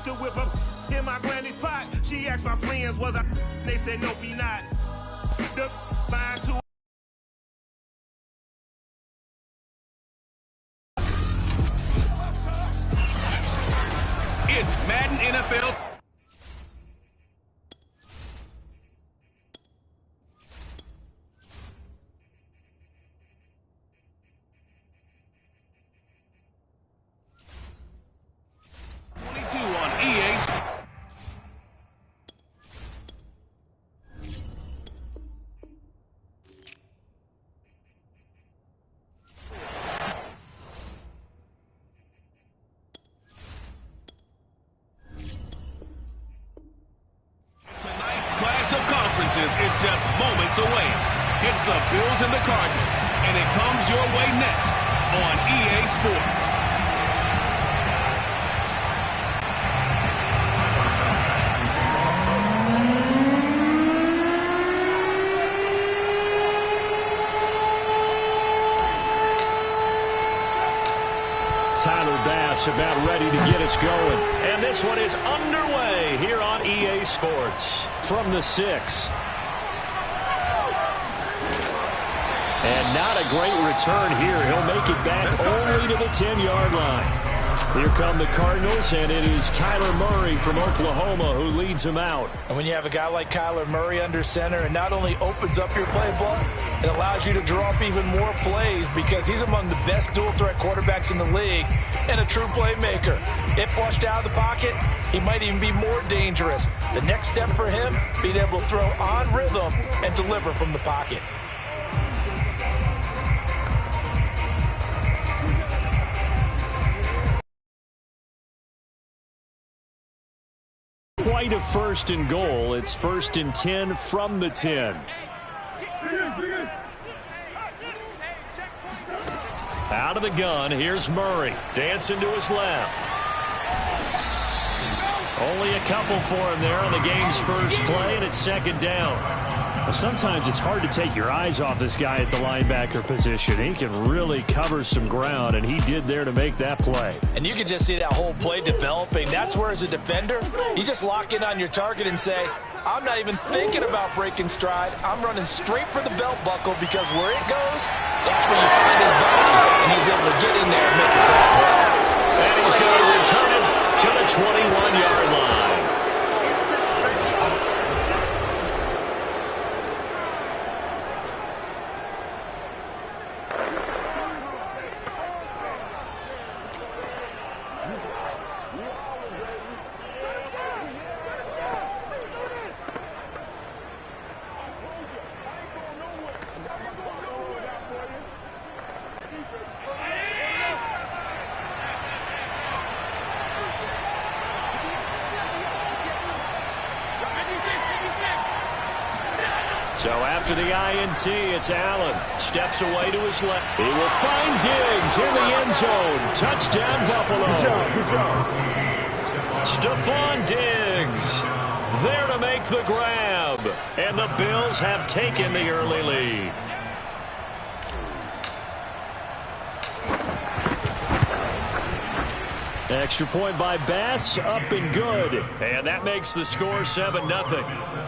to whip up in my granny's pot. She asked my friends, was I? They said, no, be not. The line to It's Madden NFL. Is just moments away. It's the Bills and the Cardinals, and it comes your way next on EA Sports. Tyler Bass about ready to get us going. And this one is underway here on EA Sports. From the 6. And not a great return here. He'll make it back only to the 10-yard line. Here come the Cardinals, and it is Kyler Murray from Oklahoma who leads them out. And when you have a guy like Kyler Murray under center, it not only opens up your playbook, it allows you to draw up even more plays because he's among the best dual-threat quarterbacks in the league and a true playmaker. If flushed out of the pocket, he might even be more dangerous. The next step for him, being able to throw on rhythm and deliver from the pocket. Quite a first and goal. It's 1st and 10 from the 10. Out of the gun, here's Murray. Dancing to his left. Only a couple for him there on the game's first play, and it's 2nd down. Well, sometimes it's hard to take your eyes off this guy at the linebacker position. He can really cover some ground, and he did there to make that play. And you can just see that whole play developing. That's where, as a defender, you just lock in on your target and say, I'm not even thinking about breaking stride. I'm running straight for the belt buckle because where it goes, that's where you find his body. And he's able to get in there and make a great play. And he's going to return it to the 21-yard line. So after the INT, it's Allen. Steps away to his left. He will find Diggs in the end zone. Touchdown, Buffalo. Good job. Stephon Diggs there to make the grab. And the Bills have taken the early lead. Extra point by Bass, up and good. And that makes the score 7-0.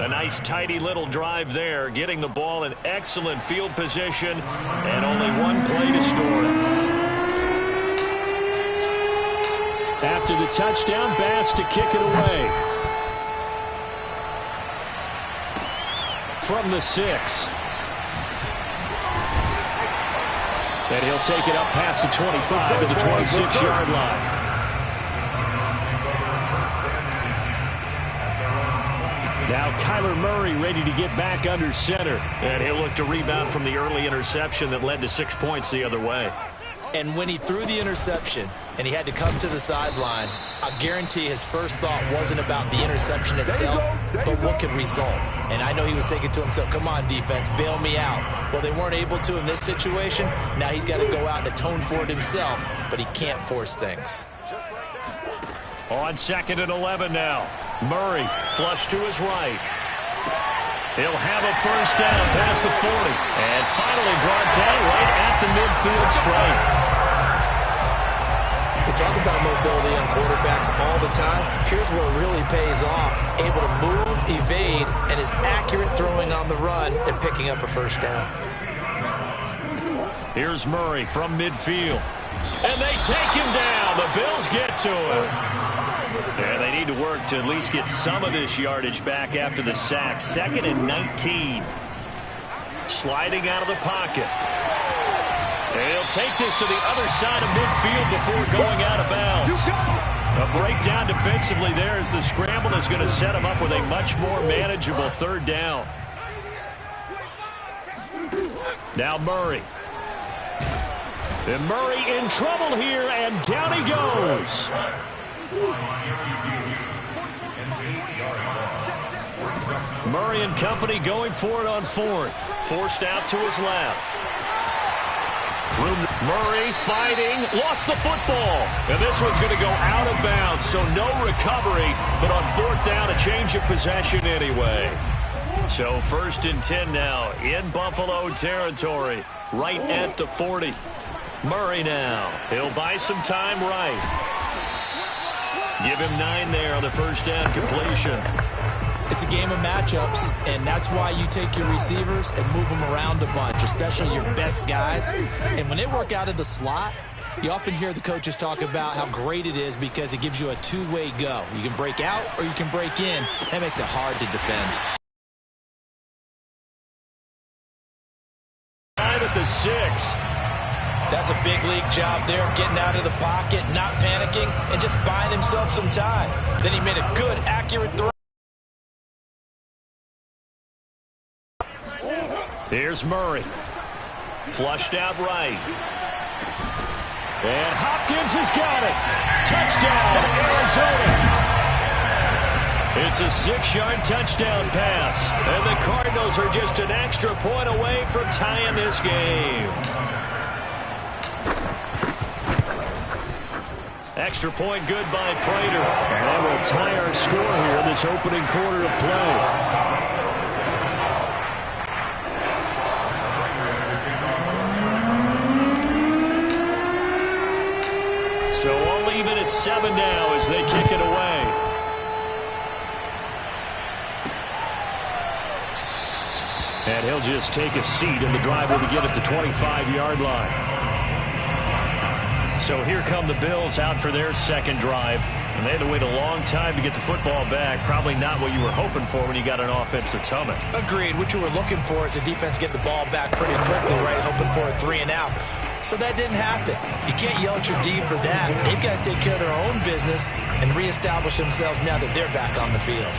A nice, tidy little drive there, getting the ball in excellent field position, and only one play to score. After the touchdown, Bass to kick it away. From the 6. And he'll take it up past the 25 to the 26-yard line. Now Kyler Murray ready to get back under center. And he'll look to rebound from the early interception that led to 6 points the other way. And when he threw the interception and he had to come to the sideline, I guarantee his first thought wasn't about the interception itself, but what could result. And I know he was thinking to himself, come on, defense, bail me out. Well, they weren't able to in this situation. Now he's got to go out and atone for it himself, but he can't force things. On 2nd and 11 now. Murray flush to his right. He'll have a first down past the 40. And finally brought down right at the midfield stripe. You talk about mobility on quarterback. all the time, here's where it really pays off. Able to move, evade, and is accurate throwing on the run and picking up a first down. Here's Murray from midfield. And they take him down. The Bills get to him. And they need to work to at least get some of this yardage back after the sack. 2nd and 19. Sliding out of the pocket. And he'll take this to the other side of midfield before going out of bounds. A breakdown defensively there as the scramble is going to set him up with a much more manageable 3rd down. Now Murray. And Murray in trouble here, and down he goes. Murray and company going for it on 4th. Forced out to his left. Murray fighting, lost the football. And this one's going to go out of bounds, so no recovery, but on 4th down, a change of possession anyway. So 1st and 10 now in Buffalo territory, right at the 40. Murray now. He'll buy some time right. Give him 9 there on the 1st down completion. It's a game of matchups, and that's why you take your receivers and move them around a bunch, especially your best guys. And when they work out of the slot, you often hear the coaches talk about how great it is because it gives you a two-way go. You can break out or you can break in. That makes it hard to defend. 5 at the 6. That's a big league job there, getting out of the pocket, not panicking, and just buying himself some time. Then he made a good, accurate throw. Here's Murray. Flushed out right. And Hopkins has got it. Touchdown, Arizona. It's a 6-yard touchdown pass. And the Cardinals are just an extra point away from tying this game. Extra point good by Prater. And that will tie our score here in this opening quarter of play. So all even at 7 now as they kick it away. And he'll just take a seat, and the drive will begin at the 25-yard line. So here come the Bills out for their 2nd drive. And they had to wait a long time to get the football back. Probably not what you were hoping for when you got an offense that's humming. Agreed. What you were looking for is the defense get the ball back pretty quickly, right? Hoping for a 3 and out. So that didn't happen. You can't yell at your D for that. They've got to take care of their own business and reestablish themselves now that they're back on the field.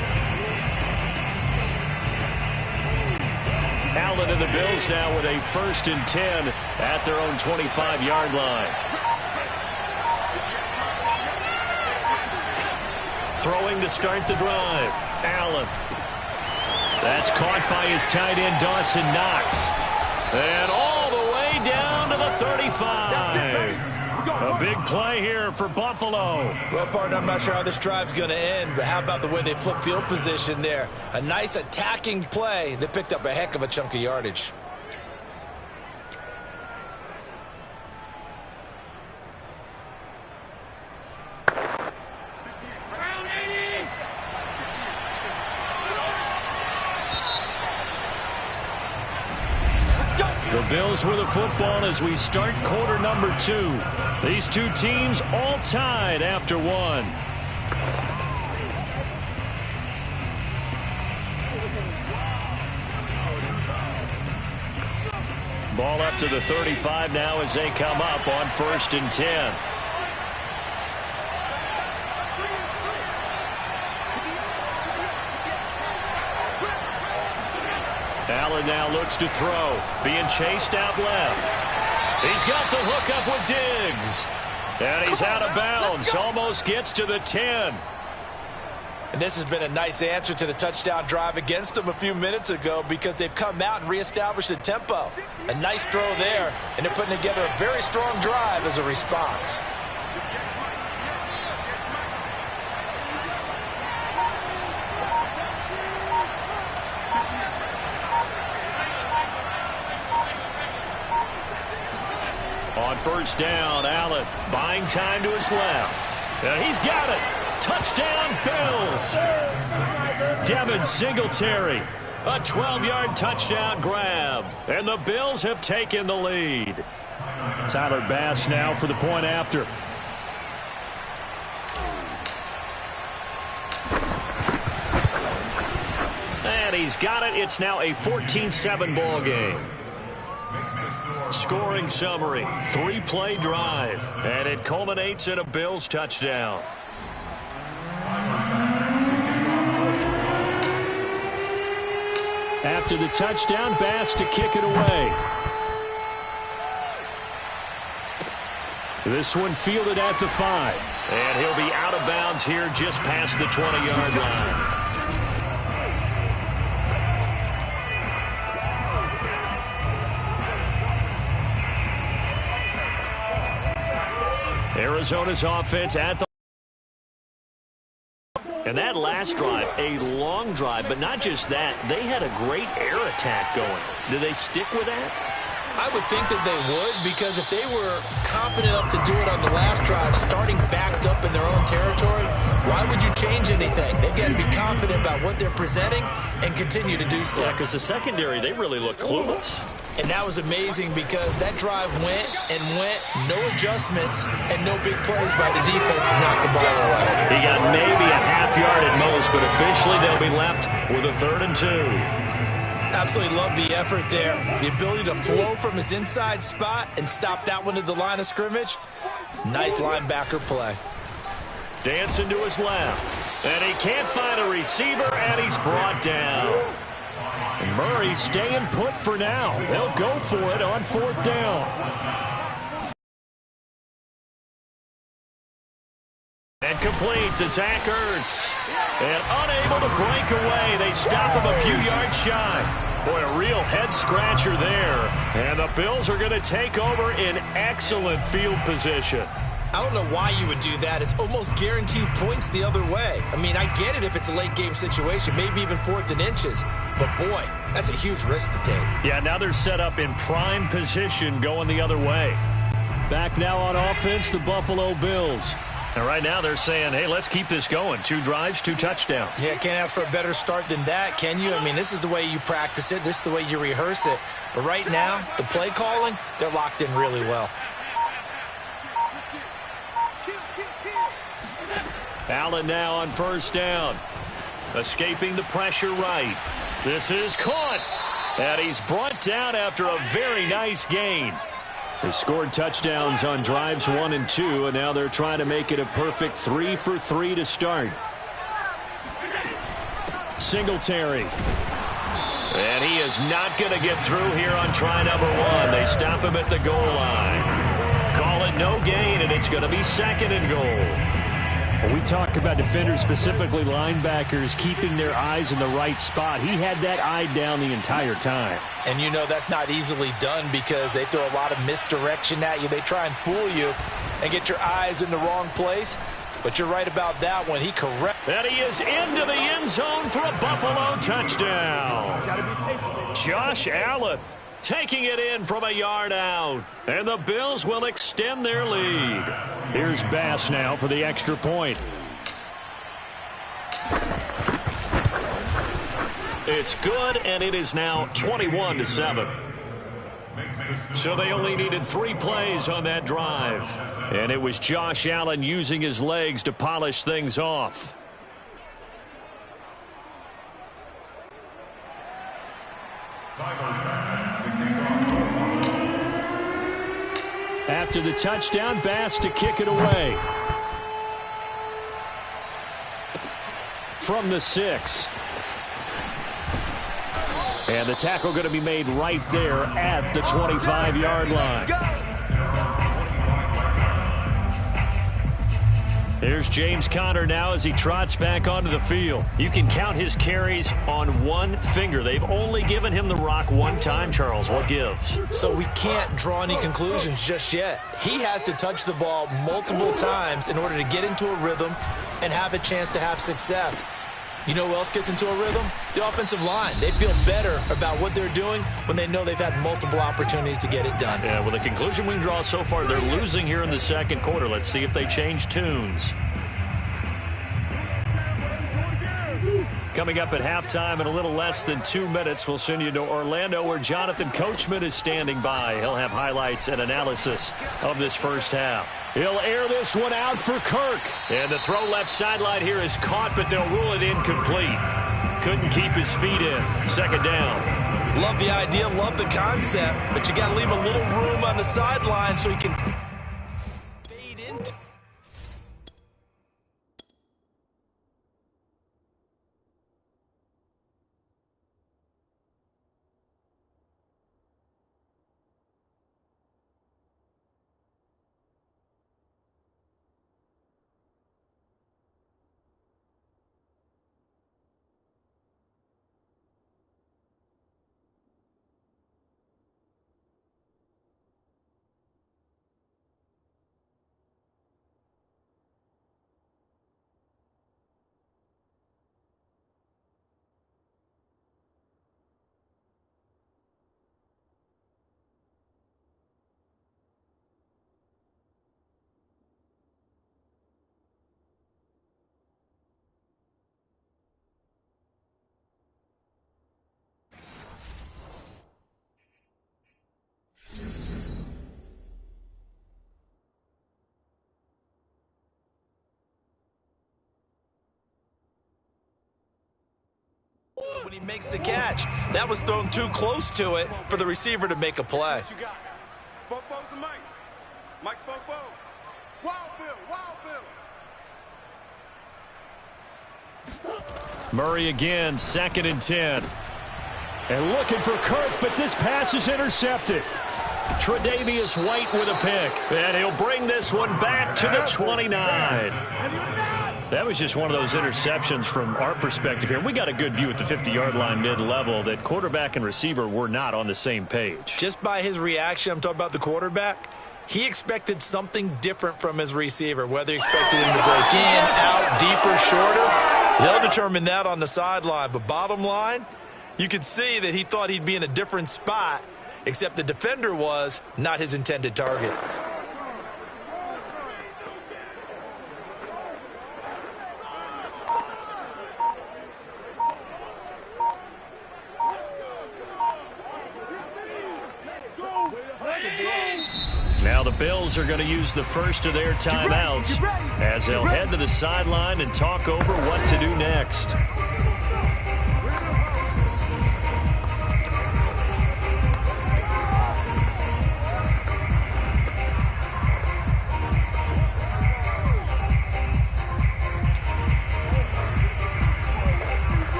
Allen and the Bills now with a 1st and 10 at their own 25-yard line. Throwing to start the drive. Allen. That's caught by his tight end, Dawson Knox. And all the way down to the 35. A big play here for Buffalo. Well, partner, I'm not sure how this drive's going to end, but how about the way they flip field position there? A nice attacking play that picked up a heck of a chunk of yardage. The Bills with the football as we start quarter number 2. These two teams all tied after 1. Ball up to the 35 now as they come up on 1st and 10. Allen now looks to throw. Being chased out left. He's got the hook up with Diggs. And he's out of bounds. Almost gets to the 10. And this has been a nice answer to the touchdown drive against them a few minutes ago because they've come out and reestablished the tempo. A nice throw there, and they're putting together a very strong drive as a response. On 1st down, Allen buying time to his left. And he's got it. Touchdown, Bills. Devin Singletary, a 12-yard touchdown grab. And the Bills have taken the lead. Tyler Bass now for the point after. And he's got it. It's now a 14-7 ball game. Scoring summary, 3-play drive, and it culminates in a Bills touchdown. After the touchdown, Bass to kick it away. This one fielded at the 5. And he'll be out of bounds here just past the 20-yard line. Arizona's offense at the... And that last drive, a long drive, but not just that. They had a great air attack going. Do they stick with that? I would think that they would, because if they were confident enough to do it on the last drive, starting backed up in their own territory, why would you change anything? They've got to be confident about what they're presenting and continue to do so. Yeah, because the secondary, they really look clueless. And that was amazing because that drive went and went, no adjustments, and no big plays by the defense to knock the ball away. He got maybe a half yard at most, but officially they'll be left with a 3rd and 2. Absolutely love the effort there. The ability to flow from his inside spot and stop that one at the line of scrimmage. Nice linebacker play. Dancing to his left. And he can't find a receiver, and he's brought down. And Murray staying put for now. They'll go for it on 4th down. And complete to Zach Ertz. And unable to break away. They stop him a few yards shy. Boy, a real head-scratcher there. And the Bills are going to take over in excellent field position. I don't know why you would do that. It's almost guaranteed points the other way. I mean, I get it if it's a late-game situation, maybe even 4th and inches. But, boy, that's a huge risk to take. Yeah, now they're set up in prime position going the other way. Back now on offense, the Buffalo Bills. And right now they're saying, hey, let's keep this going. 2 drives, 2 touchdowns. Yeah, can't ask for a better start than that, can you? I mean, this is the way you practice it. This is the way you rehearse it. But right now, the play calling, they're locked in really well. Allen now on 1st down. Escaping the pressure right. This is caught. And he's brought down after a very nice gain. They scored touchdowns on drives 1 and 2, and now they're trying to make it a perfect 3 for 3 to start. Singletary. And he is not going to get through here on try number 1. They stop him at the goal line. Call it no gain, and it's going to be 2nd and goal. When we talk about defenders, specifically linebackers, keeping their eyes in the right spot, he had that eye down the entire time. And you know that's not easily done because they throw a lot of misdirection at you. They try and fool you and get your eyes in the wrong place. But you're right about that one. He correct. And he is into the end zone for a Buffalo touchdown. Josh Allen taking it in from a yard out. And the Bills will extend their lead. Here's Bass now for the extra point. It's good, and it is now 21-7. So they only needed 3 plays on that drive. And it was Josh Allen using his legs to polish things off. After the touchdown, Bass to kick it away. From the 6. And the tackle going to be made right there at the 25-yard line. Here's James Conner now as he trots back onto the field. You can count his carries on 1 finger. They've only given him the rock 1 time, Charles. What gives? So we can't draw any conclusions just yet. He has to touch the ball multiple times in order to get into a rhythm and have a chance to have success. You know who else gets into a rhythm? The offensive line. They feel better about what they're doing when they know they've had multiple opportunities to get it done. Yeah, well, the conclusion we can draw so far, they're losing here in the 2nd quarter. Let's see if they change tunes. Coming up at halftime in a little less than 2 minutes, we'll send you to Orlando where Jonathan Coachman is standing by. He'll have highlights and analysis of this first half. He'll air this one out for Kirk. And the throw left sideline here is caught, but they'll rule it incomplete. Couldn't keep his feet in. Second down. Love the idea, love the concept, but you got to leave a little room on the sideline so he can fade into. When he makes the catch, that was thrown too close to it for the receiver to make a play. Murray again, 2nd and 10. And looking for Kirk, but this pass is intercepted. Tre'Davious White with a pick. And he'll bring this one back to the 29. That was just one of those interceptions from our perspective here. We got a good view at the 50-yard line mid-level that quarterback and receiver were not on the same page. Just by his reaction, I'm talking about the quarterback, he expected something different from his receiver, whether he expected him to break in, out, deeper, shorter. They'll determine that on the sideline. But bottom line, you could see that he thought he'd be in a different spot, except the defender was not his intended target. Now the Bills are going to use the first of their timeouts as they'll head to the sideline and talk over what to do next.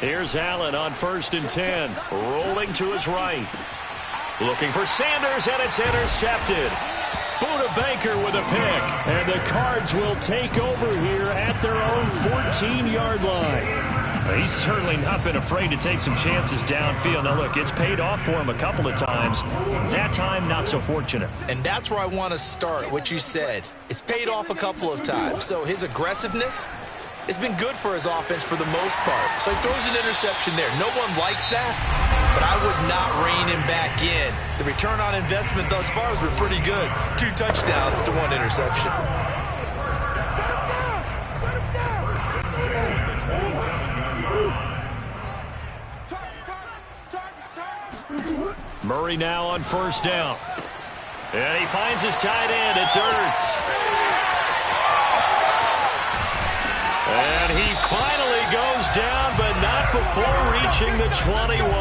Here's Allen on 1st and 10, rolling to his right. Looking for Sanders, and it's intercepted. Buda Baker with a pick. And the Cards will take over here at their own 14-yard line. He's certainly not been afraid to take some chances downfield. Now, look, it's paid off for him a couple of times. That time, not so fortunate. And that's where I want to start, what you said. It's paid off a couple of times. So his aggressiveness has been good for his offense for the most part. So he throws an interception there. No one likes that, but I would not rein him back in. The return on investment thus far has been pretty good. 2 touchdowns to 1 interception. Murray now on 1st down. And he finds his tight end. It's Ertz. And he finally goes down, but not before reaching the 21.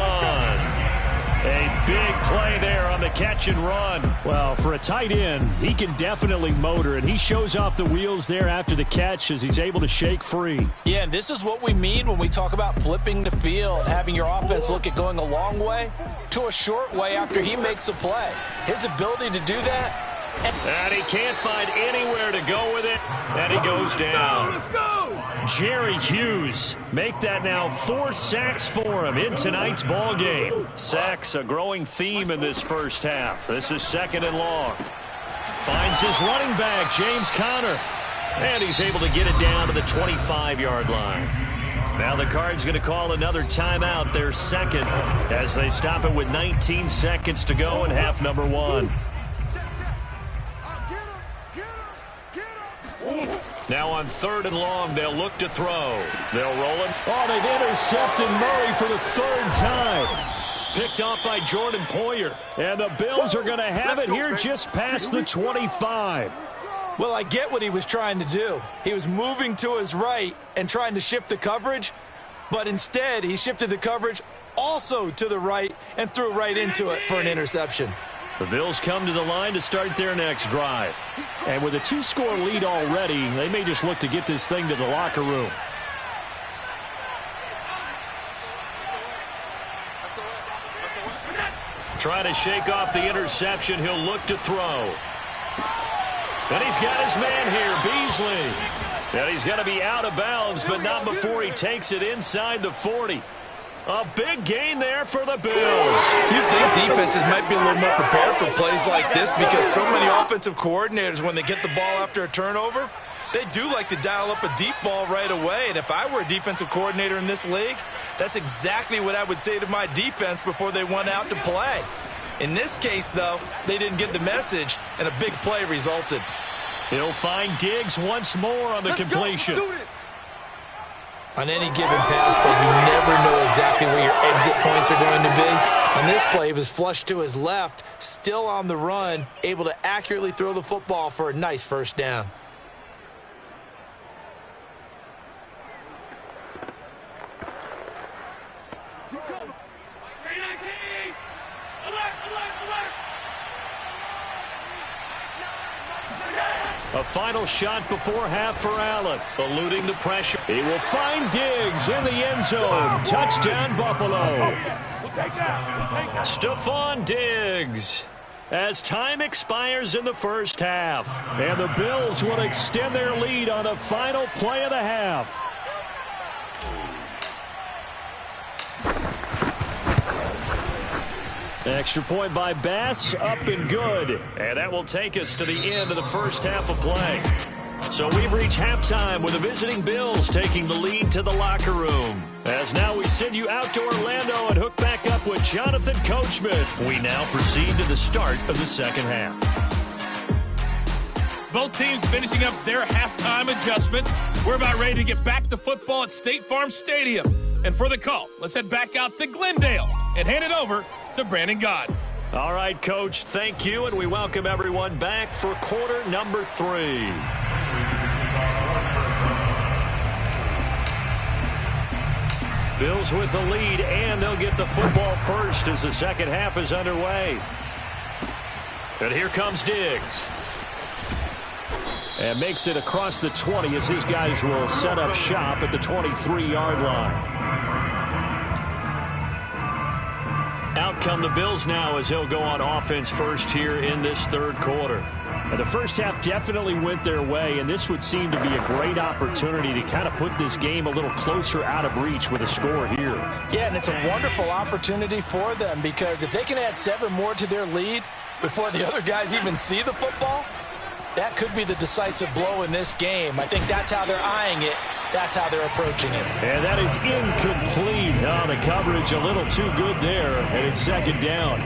A big play there on the catch and run. Well, for a tight end, he can definitely motor, and he shows off the wheels there after the catch as he's able to shake free. Yeah, and this is what we mean when we talk about flipping the field, having your offense look at going a long way to a short way after he makes a play. His ability to do that. And he can't find anywhere to go with it, and he goes down. Let's go! Jerry Hughes, make that now 4 sacks for him in tonight's ball game. Sacks, a growing theme in this first half. This is 2nd and long. Finds his running back, James Conner. And he's able to get it down to the 25-yard line. Now the Cards going to call another timeout, their second, as they stop it with 19 seconds to go in half number 1. Now on 3rd and long, they'll look to throw. They'll roll it. Oh, they've intercepted Murray for the 3rd time. Picked off by Jordan Poyer. And the Bills are going to have it here just past the 25. Well, I get what he was trying to do. He was moving to his right and trying to shift the coverage, but instead he shifted the coverage also to the right and threw right into it for an interception. The Bills come to the line to start their next drive. And with a 2-score lead already, they may just look to get this thing to the locker room. Trying to shake off the interception. He'll look to throw. And he's got his man here, Beasley. And he's going to be out of bounds, but not before he takes it inside the 40. A big gain there for the Bills. You'd think defenses might be a little more prepared for plays like this because so many offensive coordinators, when they get the ball after a turnover, they do like to dial up a deep ball right away. And if I were a defensive coordinator in this league, that's exactly what I would say to my defense before they went out to play. In this case, though, they didn't get the message, and a big play resulted. He'll find Diggs once more on the completion. On any given pass play, you never know exactly where your exit points are going to be. On this play, he was flushed to his left, still on the run, able to accurately throw the football for a nice first down. A final shot before half for Allen, eluding the pressure. He will find Diggs in the end zone. Touchdown, Buffalo. Stephon Diggs, as time expires in the first half. And the Bills will extend their lead on the final play of the half. Extra point by Bass, up and good. And that will take us to the end of the first half of play. So we've reached halftime with the visiting Bills taking the lead to the locker room. As now we send you out to Orlando and hook back up with Jonathan Coachman. We now proceed to the start of the second half. Both teams finishing up their halftime adjustments. We're about ready to get back to football at State Farm Stadium. And for the call, let's head back out to Glendale and hand it over to Brandon Gott. All right, Coach, thank you, and we welcome everyone back for quarter number 3. Bills with the lead, and they'll get the football first as the second half is underway. And here comes Diggs. And makes it across the 20 as his guys will set up shop at the 23-yard line. Out come the Bills now as they'll go on offense first here in this third quarter. And the first half definitely went their way, and this would seem to be a great opportunity to kind of put this game a little closer out of reach with a score here. Yeah, and it's a wonderful opportunity for them because if they can add 7 more to their lead before the other guys even see the football, that could be the decisive blow in this game. I think that's how they're eyeing it. That's how they're approaching it. And that is incomplete. Oh, the coverage a little too good there, and it's second down.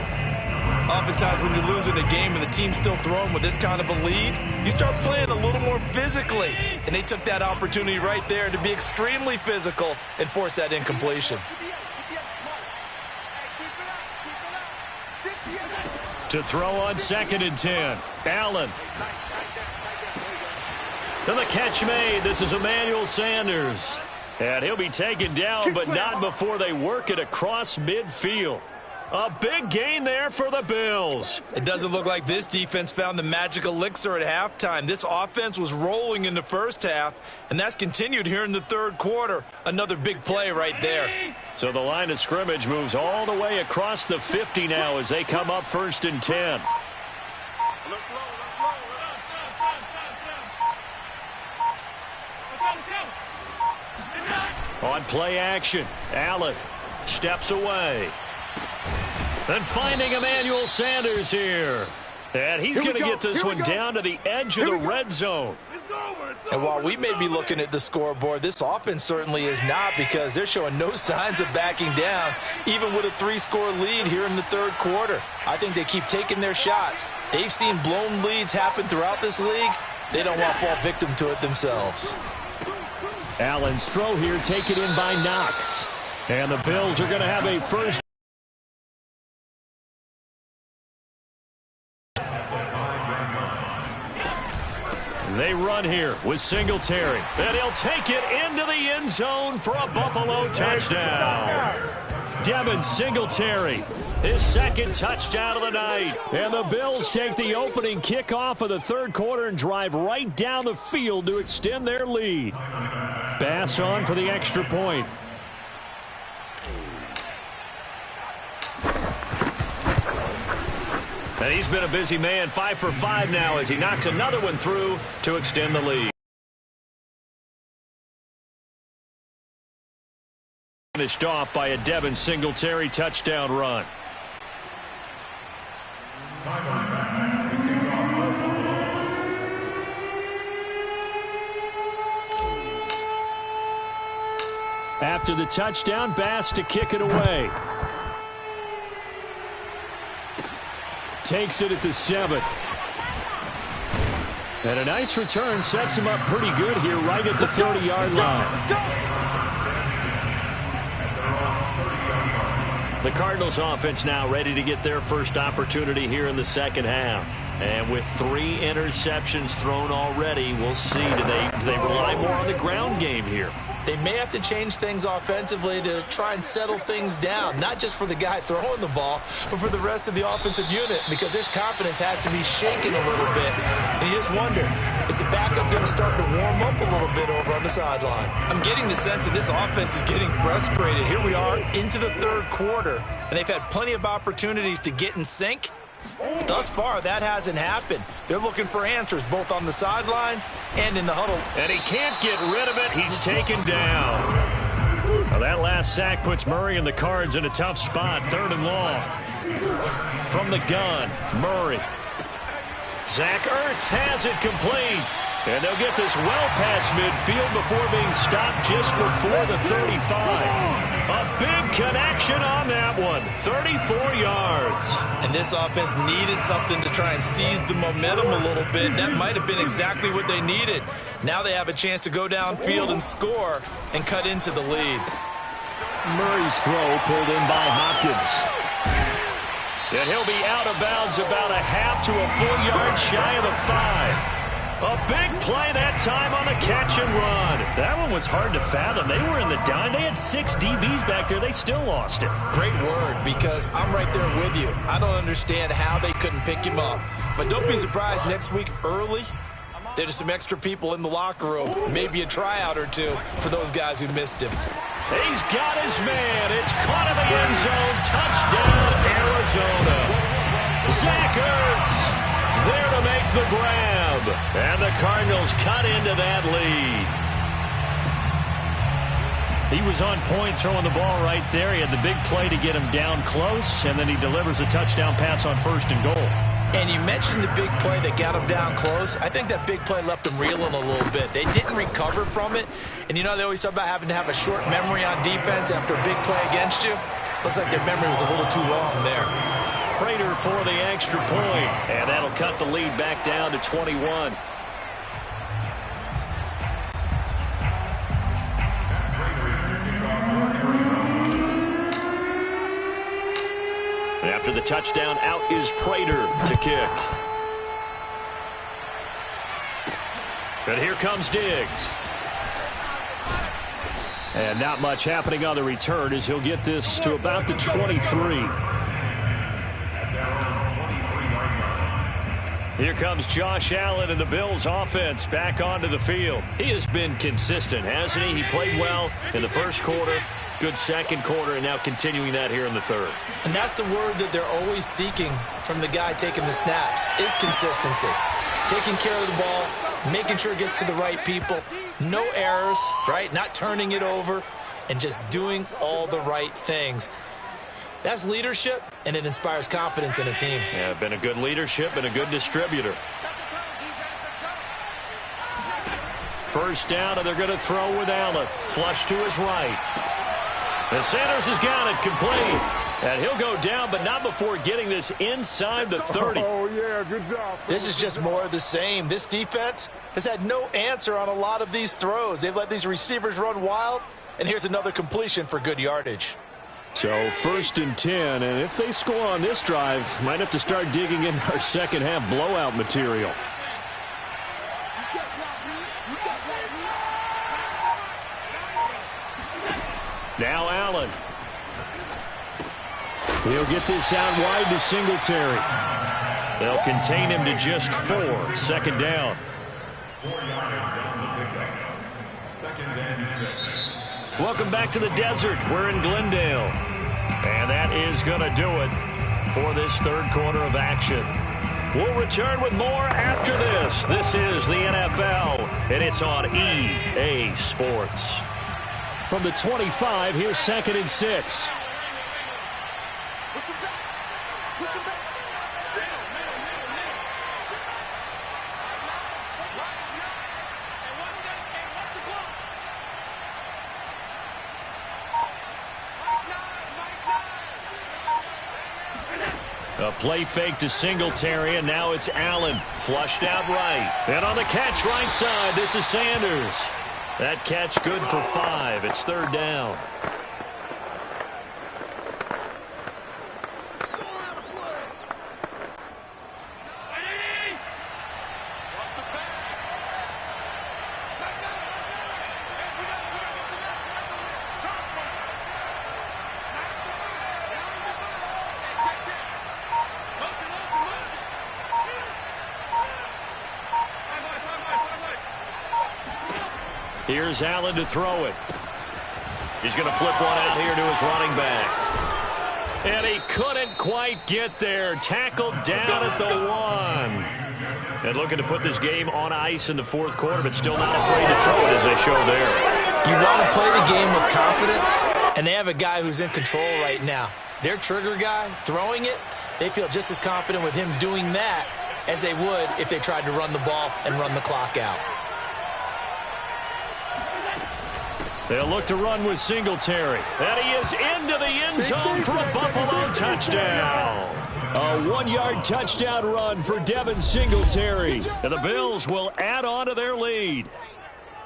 Oftentimes when you're losing a game and the team's still throwing with this kind of a lead, you start playing a little more physically. And they took that opportunity right there to be extremely physical and force that incompletion. To throw on 2nd and 10, Allen. To the catch made. This is Emmanuel Sanders. And he'll be taken down, but not before they work it across midfield. A big gain there for the Bills. It doesn't look like this defense found the magic elixir at halftime. This offense was rolling in the first half, and that's continued here in the third quarter. Another big play right there. So the line of scrimmage moves all the way across the 50 now as they come up 1st and 10. On play action, Allen steps away. And finding Emmanuel Sanders here. And he's going to get this one down to the edge of the red zone. And while we may be looking at the scoreboard, this offense certainly is not, because they're showing no signs of backing down, even with a 3-score lead here in the third quarter. I think they keep taking their shots. They've seen blown leads happen throughout this league. They don't want to fall victim to it themselves. Allen's throw here taken in by Knox. And the Bills are going to have a first. They run here with Singletary. And he'll take it into the end zone for a Buffalo touchdown. Devin Singletary, his second touchdown of the night. And the Bills take the opening kickoff of the third quarter and drive right down the field to extend their lead. Bass on for the extra point. And he's been a busy man, 5 for 5 now as he knocks another one through to extend the lead. Finished off by a Devin Singletary touchdown run. After the touchdown, Bass to kick it away. Takes it at the 7. And a nice return sets him up pretty good here right at the 30-yard line. The Cardinals offense now ready to get their first opportunity here in the second half. And with 3 interceptions thrown already, we'll see. Do they rely more on the ground game here? They may have to change things offensively to try and settle things down, not just for the guy throwing the ball, but for the rest of the offensive unit, because their confidence has to be shaken a little bit. And you just wonder, is the backup going to start to warm up a little bit over on the sideline? I'm getting the sense that this offense is getting frustrated. Here we are into the third quarter, and they've had plenty of opportunities to get in sync. Thus far, that hasn't happened. They're looking for answers both on the sidelines and in the huddle. And he can't get rid of it. He's taken down. Well, that last sack puts Murray and the Cards in a tough spot. 3rd and long. From the gun, Murray. Zach Ertz has it complete. And they'll get this well past midfield before being stopped just before the 35. A big connection on that one. 34 yards. And this offense needed something to try and seize the momentum a little bit. That might have been exactly what they needed. Now they have a chance to go downfield and score and cut into the lead. Murray's throw pulled in by Hopkins. And he'll be out of bounds about a half to a full yard shy of the 5. A big play that time on the catch and run. That one was hard to fathom. They were in the dime. They had 6 DBs back there. They still lost it. Great word, because I'm right there with you. I don't understand how they couldn't pick him up. But don't be surprised next week early, there's some extra people in the locker room. Maybe a tryout or two for those guys who missed him. He's got his man. It's caught in the end zone. Touchdown, Arizona. Zach Ertz there to make the grab. And the Cardinals cut into that lead. He was on point throwing the ball right there. He had the big play to get him down close, and then he delivers a touchdown pass on 1st and goal. And you mentioned the big play that got him down close. I think that big play left him reeling a little bit. They didn't recover from it. And you know, they always talk about having to have a short memory on defense after a big play against you. Looks like their memory was a little too long there. Prater for the extra point. And that'll cut the lead back down to 21. After the touchdown, out is Prater to kick. And here comes Diggs. And not much happening on the return as he'll get this to about the 23. Here comes Josh Allen and the Bills offense back onto the field. He has been consistent, hasn't he? He played well in the first quarter, good second quarter, and now continuing that here in the third. And that's the word that they're always seeking from the guy taking the snaps, is consistency. Taking care of the ball, making sure it gets to the right people, no errors, right? Not turning it over, and just doing all the right things. That's leadership, and it inspires confidence in a team. Yeah, been a good leadership and a good distributor. First down, and they're going to throw with Allen. Flush to his right. And Sanders has got it complete. And he'll go down, but not before getting this inside the 30. Oh, yeah, good job. This is just more of the same. This defense has had no answer on a lot of these throws. They've let these receivers run wild, and here's another completion for good yardage. So 1st and 10, and if they score on this drive, might have to start digging in our second half blowout material. Now Allen. He'll get this out wide to Singletary. They'll contain him to just 4. 2nd down. 4 yards on the pickup. 2nd and 6. Welcome back to the desert. We're in Glendale. And that is going to do it for this 3rd quarter of action. We'll return with more after this. This is the NFL, and it's on EA Sports. From the 25, here's 2nd and 6. A play fake to Singletary, and now it's Allen. Flushed out right. And on the catch right side, this is Sanders. That catch good for 5. It's 3rd down. Here's Allen to throw it. He's going to flip one out here to his running back. And he couldn't quite get there. Tackled down at the 1. And looking to put this game on ice in the 4th quarter, but still not afraid to throw it as they show there. You want to play the game with confidence, and they have a guy who's in control right now. Their trigger guy, throwing it, they feel just as confident with him doing that as they would if they tried to run the ball and run the clock out. They'll look to run with Singletary. And he is into the end zone for a Buffalo touchdown. A 1-yard touchdown run for Devin Singletary. And the Bills will add on to their lead.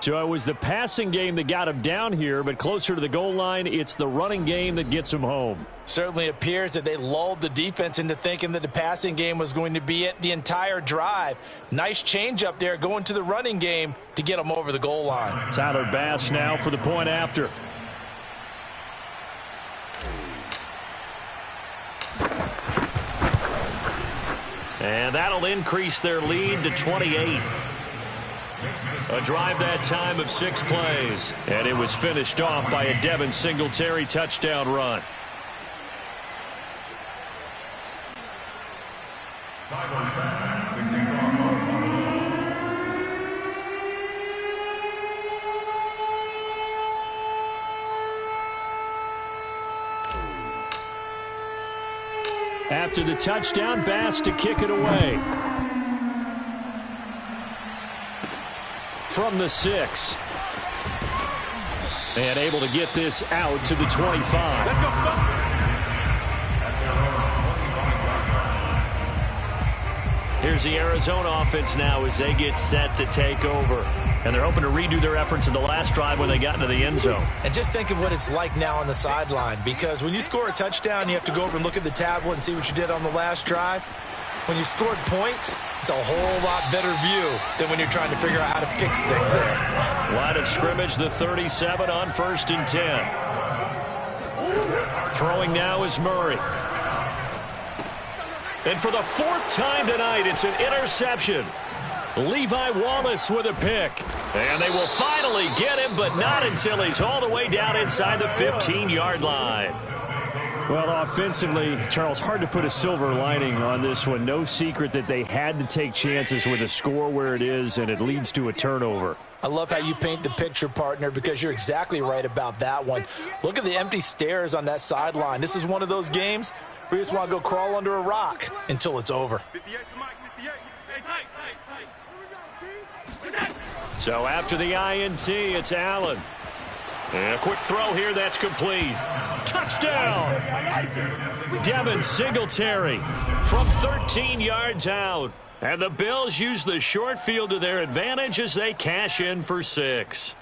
So it was the passing game that got him down here, but closer to the goal line, it's the running game that gets him home. Certainly appears that they lulled the defense into thinking that the passing game was going to be it the entire drive. Nice change up there going to the running game to get them over the goal line. Tyler Bass now for the point after. And that'll increase their lead to 28. A drive that time of 6 plays. And it was finished off by a Devin Singletary touchdown run. Tyler Bass to kick off. After the touchdown, Bass to kick it away. From the 6. And able to get this out to the 25. Let's go. Here's the Arizona offense now as they get set to take over. And they're hoping to redo their efforts in the last drive when they got into the end zone. And just think of what it's like now on the sideline, because when you score a touchdown, you have to go over and look at the tablet and see what you did on the last drive. When you scored points, it's a whole lot better view than when you're trying to figure out how to fix things there. Line of scrimmage, the 37 on 1st and 10. Throwing now is Murray. And for the 4th time tonight, it's an interception. Levi Wallace with a pick. And they will finally get him, but not until he's all the way down inside the 15-yard line. Well, offensively, Charles, hard to put a silver lining on this one. No secret that they had to take chances with a score where it is, and it leads to a turnover. I love how you paint the picture, partner, because you're exactly right about that one. Look at the empty stares on that sideline. This is one of those games where you just want to go crawl under a rock until it's over. So after the INT, it's Allen. And a quick throw here that's complete. Touchdown! Devin Singletary from 13 yards out. And the Bills use the short field to their advantage as they cash in for 6.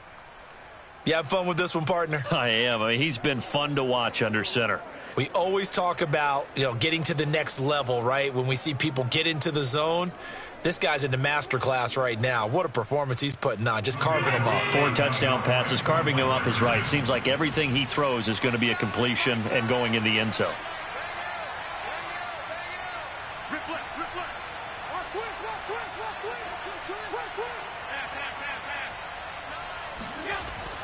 You have fun with this one, partner? I am. I mean, he's been fun to watch under center. We always talk about, getting to the next level, right? When we see people get into the zone. This guy's in the master class right now. What a performance he's putting on, just carving them up. 4 touchdown passes, carving them up is right. Seems like everything he throws is going to be a completion and going in the end zone.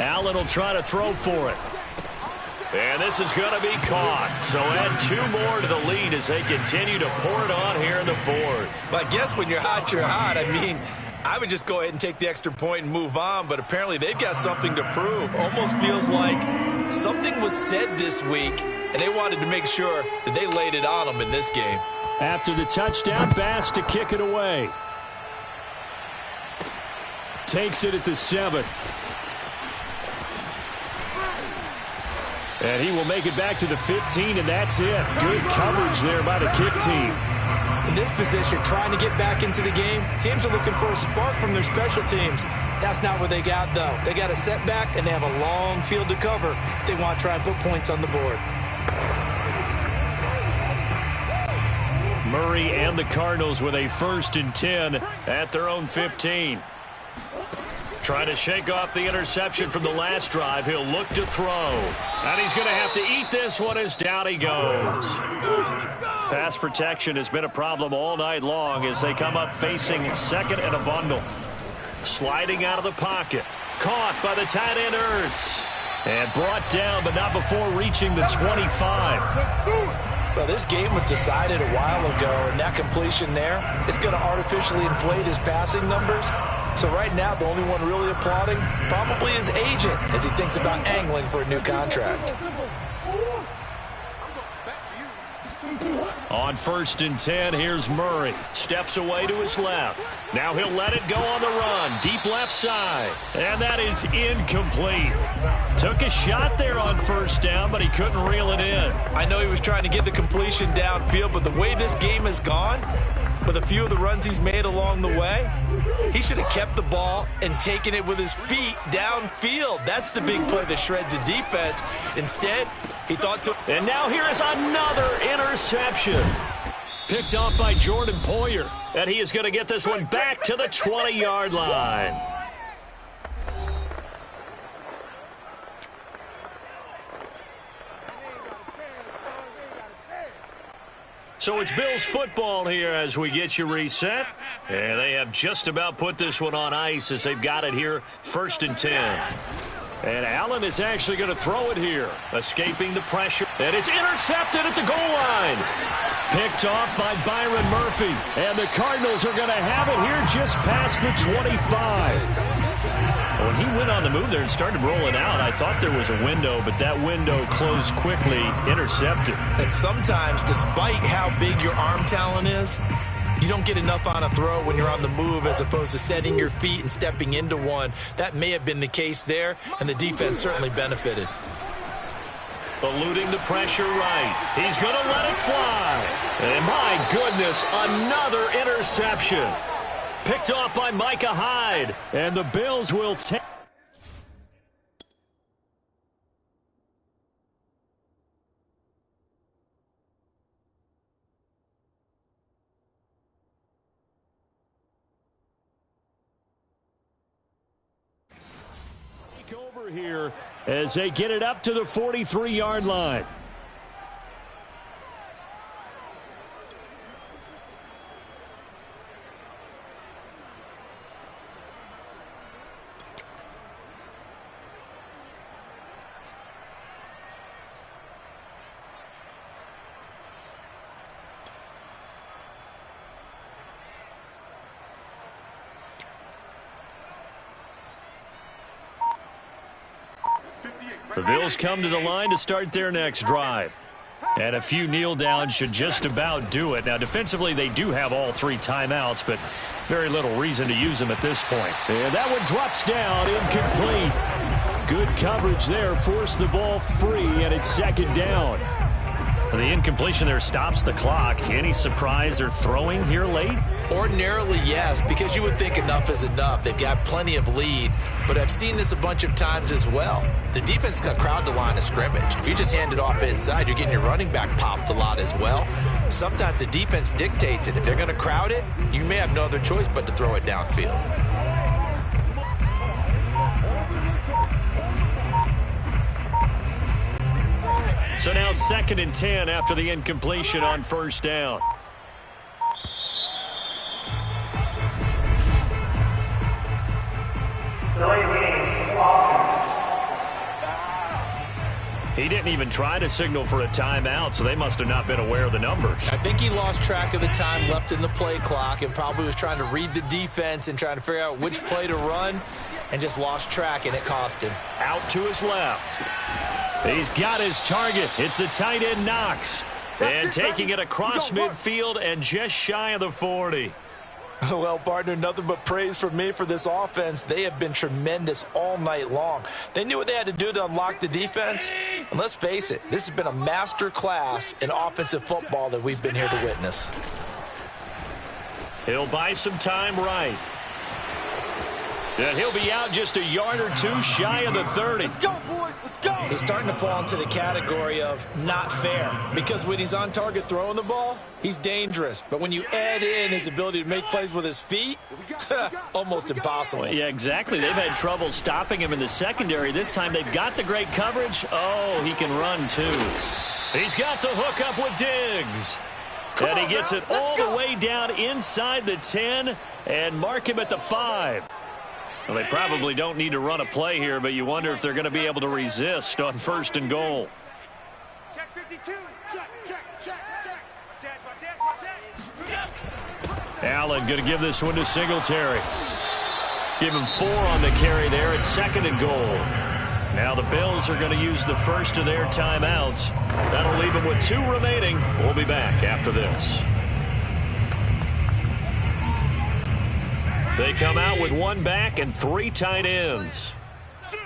Allen will try to throw for it. And this is going to be caught. So add 2 more to the lead as they continue to pour it on here in the 4th. But I guess when you're hot, you're hot. I mean, I would just go ahead and take the extra point and move on, but apparently they've got something to prove. Almost feels like something was said this week, and they wanted to make sure that they laid it on them in this game. After the touchdown, Bass to kick it away. Takes it at the 7. And he will make it back to the 15, and that's it. Good coverage there by the kick team. In this position, trying to get back into the game, teams are looking for a spark from their special teams. That's not what they got, though. They got a setback, and they have a long field to cover if they want to try and put points on the board. Murray and the Cardinals with a 1st and 10 at their own 15. Trying to shake off the interception from the last drive. He'll look to throw. And he's going to have to eat this one as down he goes. Pass protection has been a problem all night long as they come up facing 2nd and a bundle. Sliding out of the pocket. Caught by the tight end Ertz. And brought down, but not before reaching the 25. Well, this game was decided a while ago, and that completion there is going to artificially inflate his passing numbers. So right now, the only one really applauding probably his agent as he thinks about angling for a new contract. On 1st and 10, here's Murray. Steps away to his left. Now he'll let it go on the run. Deep left side. And that is incomplete. Took a shot there on 1st down, but he couldn't reel it in. I know he was trying to get the completion downfield, but the way this game has gone, with a few of the runs he's made along the way, he should have kept the ball and taken it with his feet downfield. That's the big play that shreds the defense. Instead, he thought to... And now here is another interception. Picked off by Jordan Poyer. And he is going to get this one back to the 20-yard line. So it's Bills football here as we get you reset. And they have just about put this one on ice as they've got it here 1st and 10. And Allen is actually going to throw it here, escaping the pressure. And it's intercepted at the goal line. Picked off by Byron Murphy. And the Cardinals are going to have it here just past the 25. When he went on the move there and started rolling out, I thought there was a window, but that window closed quickly, intercepted. And sometimes, despite how big your arm talent is, you don't get enough on a throw when you're on the move as opposed to setting your feet and stepping into one. That may have been the case there, and the defense certainly benefited. Eluding the pressure right. He's going to let it fly. And my goodness, another interception. Picked off by Micah Hyde. And the Bills will take... over here as they get it up to the 43-yard line. The Bills come to the line to start their next drive. And a few kneel downs should just about do it. Now, defensively, they do have all 3 timeouts, but very little reason to use them at this point. And that one drops down, incomplete. Good coverage there, forced the ball free, and it's second down. The incompletion there stops the clock. Any surprise they're throwing here late? Ordinarily, yes, because you would think enough is enough. They've got plenty of lead, but I've seen this a bunch of times as well. The defense is going to crowd the line of scrimmage. If you just hand it off inside, you're getting your running back popped a lot as well. Sometimes the defense dictates it. If they're going to crowd it, you may have no other choice but to throw it downfield. So now 2nd and 10 after the incompletion on first down. He didn't even try to signal for a timeout, so they must have not been aware of the numbers. I think he lost track of the time left in the play clock and probably was trying to read the defense and trying to figure out which play to run and just lost track, and it cost him. Out to his left. He's got his target. It's the tight end Knox. And taking it across midfield and just shy of the 40. Well, partner, nothing but praise from me for this offense. They have been tremendous all night long. They knew what they had to do to unlock the defense. And let's face it, this has been a master class in offensive football that we've been here to witness. He'll buy some time right. And he'll be out just a yard or 2 shy of the 30. Let's go, boys. Let's go. He's starting to fall into the category of not fair, because when he's on target throwing the ball, he's dangerous. But when you add in his ability to make plays with his feet, almost impossible. Well, yeah, exactly. They've had trouble stopping him in the secondary. This time they've got the great coverage. Oh, he can run too. He's got the hook up with Diggs. And he gets it all the way down inside the 10 and mark him at the 5. Well, they probably don't need to run a play here, but you wonder if they're going to be able to resist on 1st and goal. Check 52. Check. Allen going to give this one to Singletary. Give him 4 on the carry there at 2nd and goal. Now the Bills are going to use the first of their timeouts. That'll leave them with 2 remaining. We'll be back after this. They come out with 1 back and 3 tight ends. Shoot.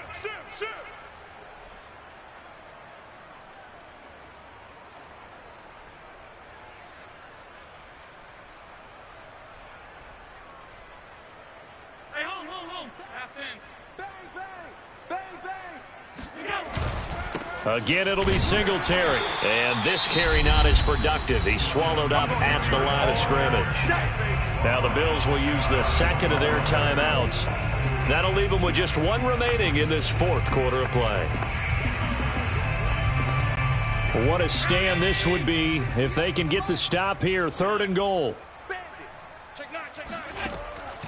Hey, hold. Half in. Bang. Again, it'll be Singletary. And this carry not as productive. He's swallowed up at the line of scrimmage. Now the Bills will use the 2nd of their timeouts. That'll leave them with just 1 remaining in this 4th quarter of play. What a stand this would be if they can get the stop here. 3rd and goal. Check 9.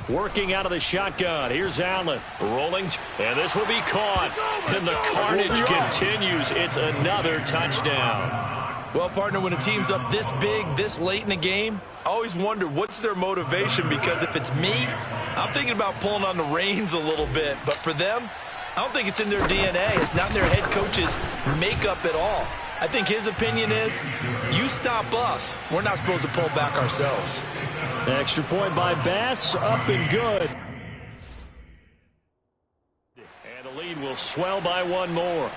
Working out of the shotgun. Here's Allen. Rolling. And this will be caught. And the carnage continues. It's another touchdown. Well, partner, when a team's up this big, this late in the game, I always wonder what's their motivation, because if it's me, I'm thinking about pulling on the reins a little bit. But for them, I don't think it's in their DNA. It's not in their head coach's makeup at all. I think his opinion is, you stop us. We're not supposed to pull back ourselves. Extra point by Bass, up and good. And the lead will swell by 1 more.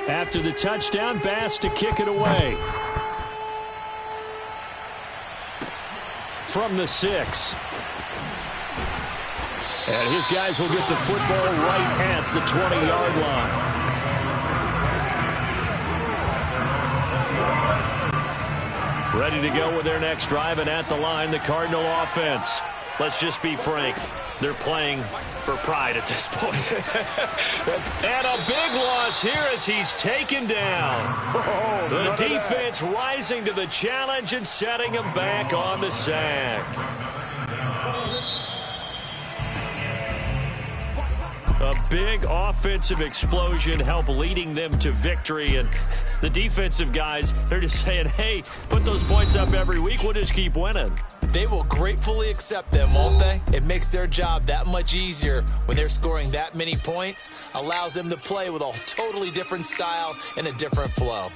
After the touchdown, Bass to kick it away. From the 6. And his guys will get the football right at the 20-yard line. Ready to go with their next drive, and at the line, the Cardinal offense. Let's just be frank. They're playing for pride at this point. And a big loss here as he's taken down. The defense rising to the challenge and setting him back on the sack. A big offensive explosion helped leading them to victory. And the defensive guys, they're just saying, hey, put those points up every week. We'll just keep winning. They will gratefully accept them, won't they? It makes their job that much easier when they're scoring that many points. Allows them to play with a totally different style and a different flow.